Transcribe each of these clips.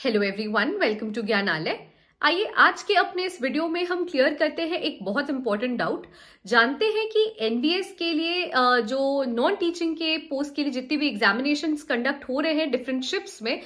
Hello everyone, welcome to Gyanalaya. आइए आज के अपने इस वीडियो में हम क्लियर करते हैं एक बहुत इंपॉर्टेंट डाउट। जानते हैं कि एनबीएस के लिए जो नॉन टीचिंग के पोस्ट के लिए जितनी भी एग्जामिनेशंस कंडक्ट हो रहे हैं डिफरेंट शिफ्ट्स में,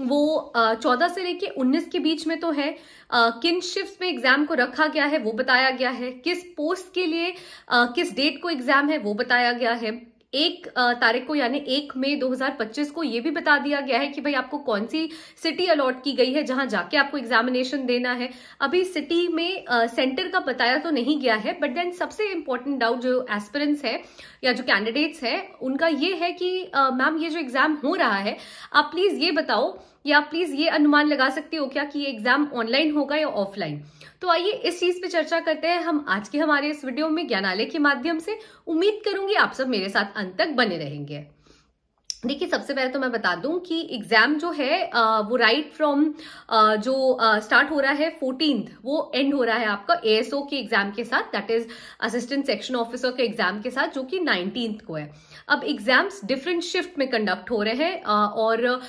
वो 14 से लेके 19 के बीच में तो है। किन शिफ्ट्स में एग्जाम को रखा गया है वो बताया गया है। किस पोस्ट के लिए किस डेट को एग्जाम है वो बताया गया है। 1 तारीख को यानी 1 मई 2025 को ये भी बता दिया गया है कि भाई आपको कौन सी सिटी अलॉट की गई है जहां जाके आपको एग्जामिनेशन देना है। अभी सिटी में सेंटर का बताया तो नहीं गया है, बट देन सबसे इंपॉर्टेंट डाउट जो एस्पिरेंट्स है या जो कैंडिडेट्स है उनका ये है कि मैम ये जो एग्जाम हो रहा है आप प्लीज ये बताओ या प्लीज ये अनुमान लगा सकते हो क्या कि ये एग्जाम ऑनलाइन होगा या ऑफलाइन। तो आइए इस चीज पे चर्चा करते हैं हम आज के हमारे इस वीडियो में ज्ञानालय के माध्यम से। उम्मीद करूंगी आप सब मेरे साथ अंत तक बने रहेंगे। देखिए, सबसे पहले तो मैं बता दूं कि एग्जाम जो है वो राइट फ्रॉम जो स्टार्ट हो रहा है 14th, वो एंड हो रहा है आपका एएसओ के एग्जाम के साथ, that is assistant section officer के एग्जाम के साथ, जो कि 19th को है। अब एग्जाम्स डिफरेंट शिफ्ट में कंडक्ट हो रहे हैं और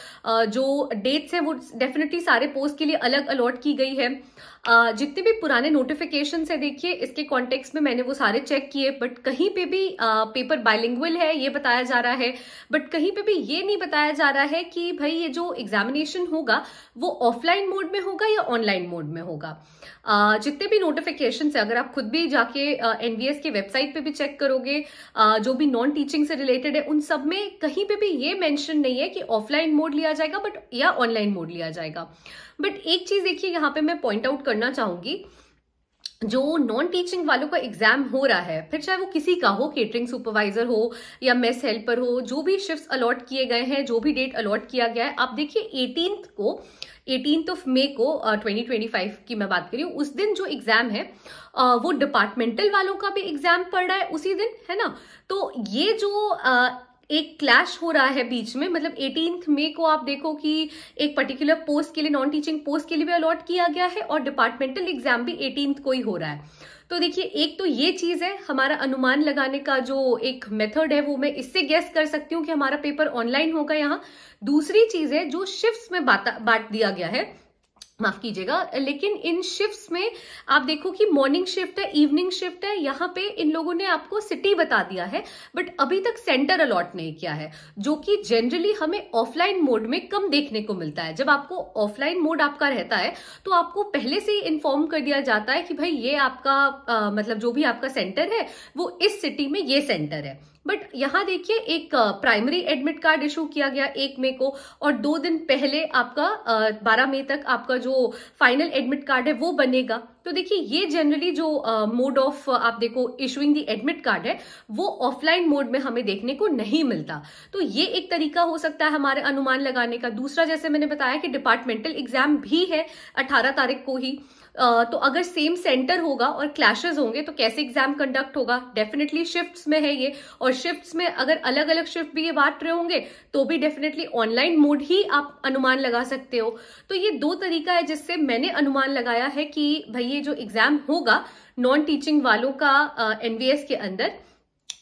जो डेट्स है वो डेफिनेटली सारे पोस्ट के लिए अलग अलॉट की गई है। जितने भी पुराने नोटिफिकेशन है, देखिए इसके कॉन्टेक्स्ट में मैंने वो सारे चेक किए, बट कहीं पे भी पेपर बाइलिंगुअल है ये बताया जा रहा है, बट कहीं पे भी ये नहीं बताया जा रहा है कि भाई ये जो एग्जामिनेशन होगा वो ऑफलाइन मोड में होगा या ऑनलाइन मोड में होगा। जितने भी नोटिफिकेशन है, अगर आप खुद भी जाके एनवीएस के वेबसाइट पे भी चेक करोगे, जो भी नॉन टीचिंग से रिलेटेड है उन सब में कहीं पे भी ये मेंशन नहीं है कि ऑफलाइन मोड लिया जाएगा बट या ऑनलाइन मोड लिया जाएगा। बट एक चीज देखिए यहाँ पे मैं पॉइंट आउट करना चाहूंगी, जो नॉन टीचिंग वालों का एग्जाम हो रहा है, फिर चाहे वो किसी का हो, केटरिंग सुपरवाइजर हो या मेस हेल्पर हो, जो भी शिफ्ट्स अलॉट किए गए हैं, जो भी डेट अलॉट किया गया है, आप देखिए 18th ऑफ मई को 2025 की मैं बात करी हूँ, उस दिन जो एग्जाम है वो डिपार्टमेंटल वालों का भी एग्जाम पड़ रहा है उसी दिन, है ना। तो ये जो एक क्लैश हो रहा है बीच में, मतलब 18th मई को आप देखो कि एक पर्टिकुलर पोस्ट के लिए, नॉन टीचिंग पोस्ट के लिए भी अलॉट किया गया है और डिपार्टमेंटल एग्जाम भी 18th को ही हो रहा है। तो देखिए, एक तो ये चीज है, हमारा अनुमान लगाने का जो एक मेथड है वो मैं इससे गेस कर सकती हूँ कि हमारा पेपर ऑनलाइन होगा यहाँ। दूसरी चीज है जो शिफ्ट्स में बांट दिया गया है, माफ कीजिएगा, लेकिन इन शिफ्ट्स में आप देखो कि मॉर्निंग शिफ्ट है, इवनिंग शिफ्ट है, यहाँ पे इन लोगों ने आपको सिटी बता दिया है बट अभी तक सेंटर अलॉट नहीं किया है, जो कि जनरली हमें ऑफलाइन मोड में कम देखने को मिलता है। जब आपको ऑफलाइन मोड आपका रहता है तो आपको पहले से ही इन्फॉर्म कर दिया जाता है कि भाई ये आपका मतलब जो भी आपका सेंटर है वो इस सिटी में ये सेंटर है। बट यहाँ देखिए एक प्राइमरी एडमिट कार्ड इशू किया गया 1 मई को और 2 दिन पहले आपका 12 मई तक आपका जो फाइनल एडमिट कार्ड है वो बनेगा। तो देखिए ये जनरली जो मोड ऑफ आप देखो इशुइंग द एडमिट कार्ड है वो ऑफलाइन मोड में हमें देखने को नहीं मिलता। तो ये एक तरीका हो सकता है हमारे अनुमान लगाने का। दूसरा, जैसे मैंने बताया कि डिपार्टमेंटल एग्जाम भी है 18 तारीख को ही, तो अगर सेम सेंटर होगा और क्लैशेस होंगे तो कैसे एग्जाम कंडक्ट होगा। डेफिनेटली शिफ्ट्स में है ये, और शिफ्ट्स में अगर अलग अलग शिफ्ट भी ये बांट रहे होंगे तो भी डेफिनेटली ऑनलाइन मोड ही आप अनुमान लगा सकते हो। तो ये 2 तरीका है जिससे मैंने अनुमान लगाया है कि भाई ये जो एग्जाम होगा नॉन टीचिंग वालों का एनवीएस के अंदर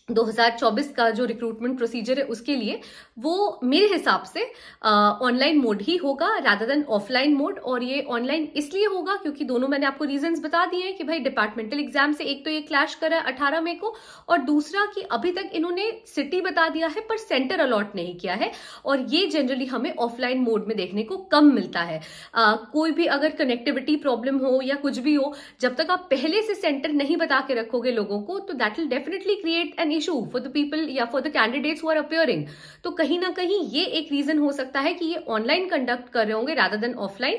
2024 का जो रिक्रूटमेंट प्रोसीजर है उसके लिए, वो मेरे हिसाब से ऑनलाइन मोड ही होगा रादर देन ऑफलाइन मोड। और ये ऑनलाइन इसलिए होगा क्योंकि दोनों मैंने आपको रीजंस बता दिए हैं कि भाई डिपार्टमेंटल एग्जाम से एक तो ये क्लैश कर रहा है 18 मई को, और दूसरा कि अभी तक इन्होंने सिटी बता दिया है पर सेंटर अलॉट नहीं किया है, और ये जनरली हमें ऑफलाइन मोड में देखने को कम मिलता है। कोई भी अगर कनेक्टिविटी प्रॉब्लम हो या कुछ भी हो, जब तक आप पहले से सेंटर नहीं बता के रखोगे लोगों को तो that will definitely create an issue for the people या for the candidates who are appearing. तो कहीं ना कहीं ये एक रीजन हो सकता है कि ये ऑनलाइन कंडक्ट कर रहे होंगे रादर देन ऑफलाइन।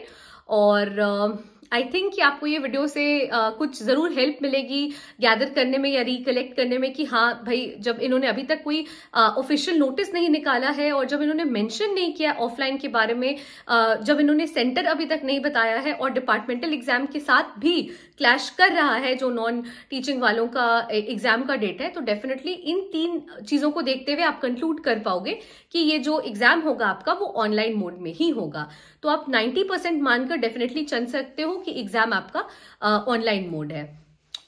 और आई थिंक कि आपको ये वीडियो से कुछ जरूर हेल्प मिलेगी गैदर करने में या रिकलेक्ट करने में कि हाँ भाई, जब इन्होंने अभी तक कोई ऑफिशियल नोटिस नहीं निकाला है और जब इन्होंने मेंशन नहीं किया ऑफलाइन के बारे में, जब इन्होंने सेंटर अभी तक नहीं बताया है और डिपार्टमेंटल एग्जाम के साथ भी क्लैश कर रहा है जो नॉन टीचिंग वालों का एग्जाम का डेट है, तो डेफिनेटली इन 3 चीजों को देखते हुए आप कंक्लूड कर पाओगे कि ये जो एग्जाम होगा आपका वो ऑनलाइन मोड में ही होगा। तो आप 90% मानकर डेफिनेटली चल सकते हो कि एग्जाम आपका ऑनलाइन मोड है।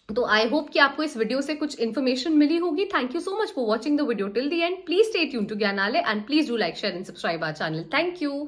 तो आई होप कि आपको इस वीडियो से कुछ इन्फॉर्मेशन मिली होगी। Thank you so much for watching the video till the end. Please stay tuned to Gyanalaya and please do like, share and subscribe our channel. Thank you.